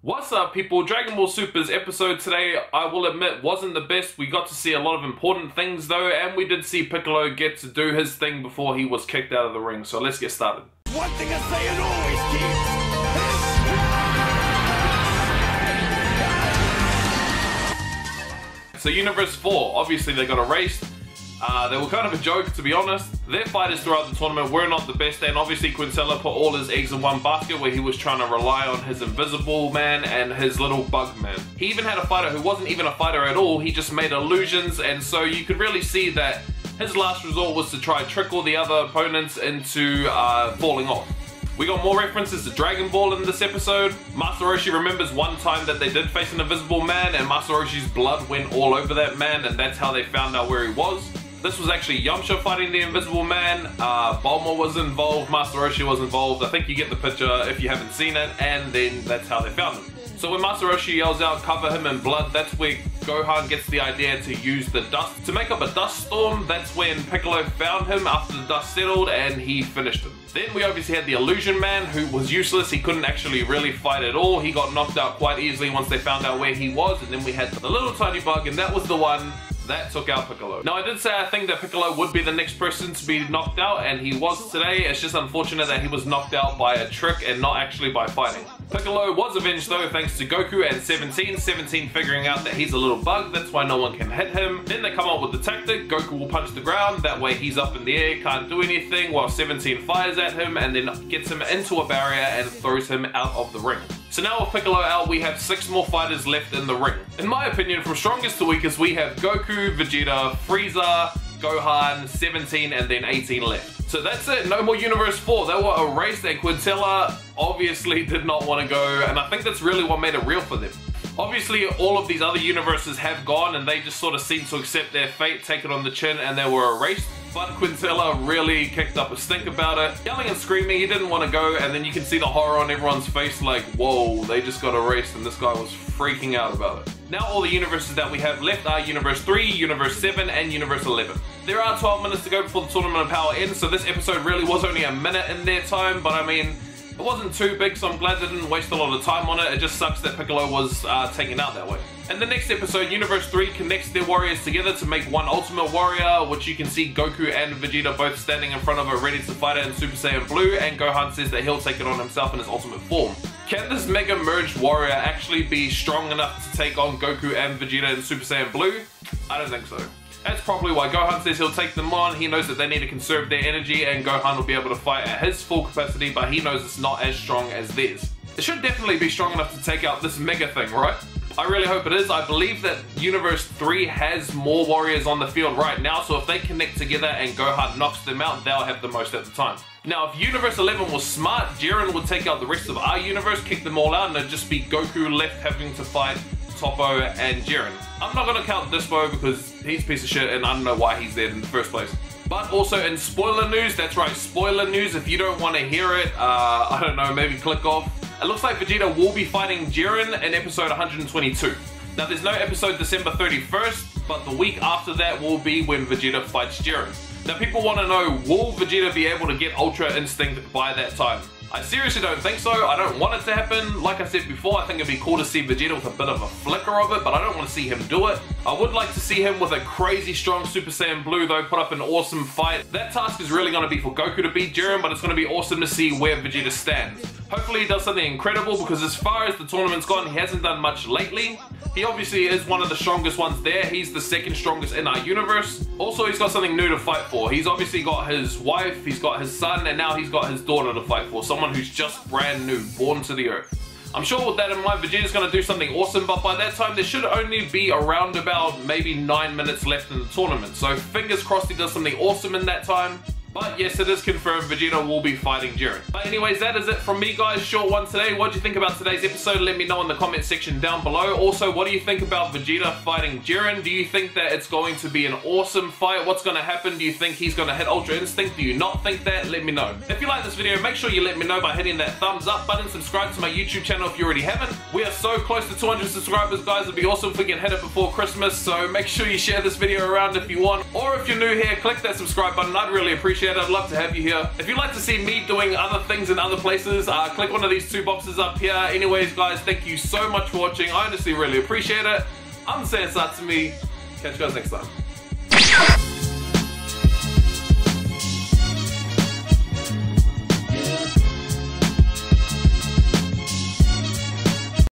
What's up people, Dragon Ball Super's episode today, I will admit, wasn't the best. We got to see a lot of important things though, and we did see Piccolo get to do his thing before he was kicked out of the ring, so let's get started. One thing I say and always keep. So Universe 4, obviously they got erased. They were kind of a joke, to be honest. Their fighters throughout the tournament were not the best, and obviously Quintella put all his eggs in one basket where he was trying to rely on his invisible man and his little bug man. He even had a fighter who wasn't even a fighter at all, he just made illusions, and so you could really see that his last resort was to try and trick all the other opponents into falling off. We got more references to Dragon Ball in this episode. Master Roshi remembers one time that they did face an invisible man and Master Roshi's blood went all over that man, and that's how they found out where he was. This was actually Yamcha fighting the Invisible Man. Bulma was involved, Master Roshi was involved. I think you get the picture if you haven't seen it, and then that's how they found him. So when Master Roshi yells out, cover him in blood, that's where Gohan gets the idea to use the dust to make up a dust storm. That's when Piccolo found him after the dust settled and he finished him. Then we obviously had the Illusion Man, who was useless. He couldn't actually really fight at all. He got knocked out quite easily once they found out where he was, and then we had the little tiny bug, and that was the one that took out Piccolo. Now I did say I think that Piccolo would be the next person to be knocked out, and he was today. It's just unfortunate that he was knocked out by a trick and not actually by fighting. Piccolo was avenged though thanks to Goku and 17 figuring out that he's a little bug, that's why no one can hit him. Then they come up with the tactic, Goku will punch the ground, that way he's up in the air, can't do anything, while 17 fires at him and then gets him into a barrier and throws him out of the ring. So now with Piccolo out, we have 6 more fighters left in the ring. In my opinion, from strongest to weakest, we have Goku, Vegeta, Frieza, Gohan, 17, and then 18 left. So that's it, no more Universe 4. They were erased, and Quintella obviously did not want to go, and I think that's really what made it real for them. Obviously, all of these other universes have gone, and they just sort of seemed to accept their fate, take it on the chin, and they were erased. But Quintella really kicked up a stink about it. Yelling and screaming, he didn't want to go, and then you can see the horror on everyone's face like, whoa, they just got erased, and this guy was freaking out about it. Now all the universes that we have left are Universe 3, Universe 7, and Universe 11. There are 12 minutes to go before the Tournament of Power ends, so this episode really was only a minute in their time, but I mean, it wasn't too big, so I'm glad they didn't waste a lot of time on it. It just sucks that Piccolo was taken out that way. In the next episode, Universe 3 connects their warriors together to make one Ultimate Warrior, which you can see Goku and Vegeta both standing in front of it ready to fight it in Super Saiyan Blue, and Gohan says that he'll take it on himself in his ultimate form. Can this Mega Merged Warrior actually be strong enough to take on Goku and Vegeta in Super Saiyan Blue? I don't think so. That's probably why Gohan says he'll take them on. He knows that they need to conserve their energy, and Gohan will be able to fight at his full capacity, but he knows it's not as strong as theirs. It should definitely be strong enough to take out this mega thing, right? I really hope it is. I believe that Universe 3 has more warriors on the field right now, so if they connect together and Gohan knocks them out, they'll have the most at the time. Now, if Universe 11 was smart, Jiren would take out the rest of our universe, kick them all out, and it'd just be Goku left having to fight Toppo and Jiren. I'm not going to count Dispo because he's a piece of shit and I don't know why he's there in the first place. But also in spoiler news, that's right, spoiler news, if you don't want to hear it, I don't know, maybe click off. It looks like Vegeta will be fighting Jiren in episode 122. Now there's no episode December 31st, but the week after that will be when Vegeta fights Jiren. Now people want to know, will Vegeta be able to get Ultra Instinct by that time? I seriously don't think so. I don't want it to happen. Like I said before, I think it'd be cool to see Vegeta with a bit of a flicker of it, but I don't want to see him do it. I would like to see him with a crazy strong Super Saiyan Blue though, put up an awesome fight. That task is really going to be for Goku to beat Jiren, but it's going to be awesome to see where Vegeta stands. Hopefully he does something incredible, because as far as the tournament's gone, he hasn't done much lately. He obviously is one of the strongest ones there. He's the second strongest in our universe. Also, he's got something new to fight for. He's obviously got his wife, he's got his son, and now he's got his daughter to fight for. Someone who's just brand new, born to the earth. I'm sure with that in mind, Vegeta's going to do something awesome, but by that time, there should only be around about maybe 9 minutes left in the tournament. So fingers crossed he does something awesome in that time. But yes, it is confirmed Vegeta will be fighting Jiren. But anyways, that is it from me guys, short one today. What do you think about today's episode? Let me know in the comment section down below. Also, what do you think about Vegeta fighting Jiren? Do you think that it's going to be an awesome fight? What's going to happen? Do you think he's going to hit Ultra Instinct? Do you not think that? Let me know. If you like this video, make sure you let me know by hitting that thumbs up button. Subscribe to my YouTube channel if you already haven't. We are so close to 200 subscribers, guys. It'd be awesome if we can hit it before Christmas. So make sure you share this video around if you want. Or if you're new here, click that subscribe button. I'd really appreciate appreciate it. I'd love to have you here. If you'd like to see me doing other things in other places, click one of these 2 boxes up here. Anyways, guys, thank you so much for watching. I honestly really appreciate it. I'm Sansatsume. Catch you guys next time.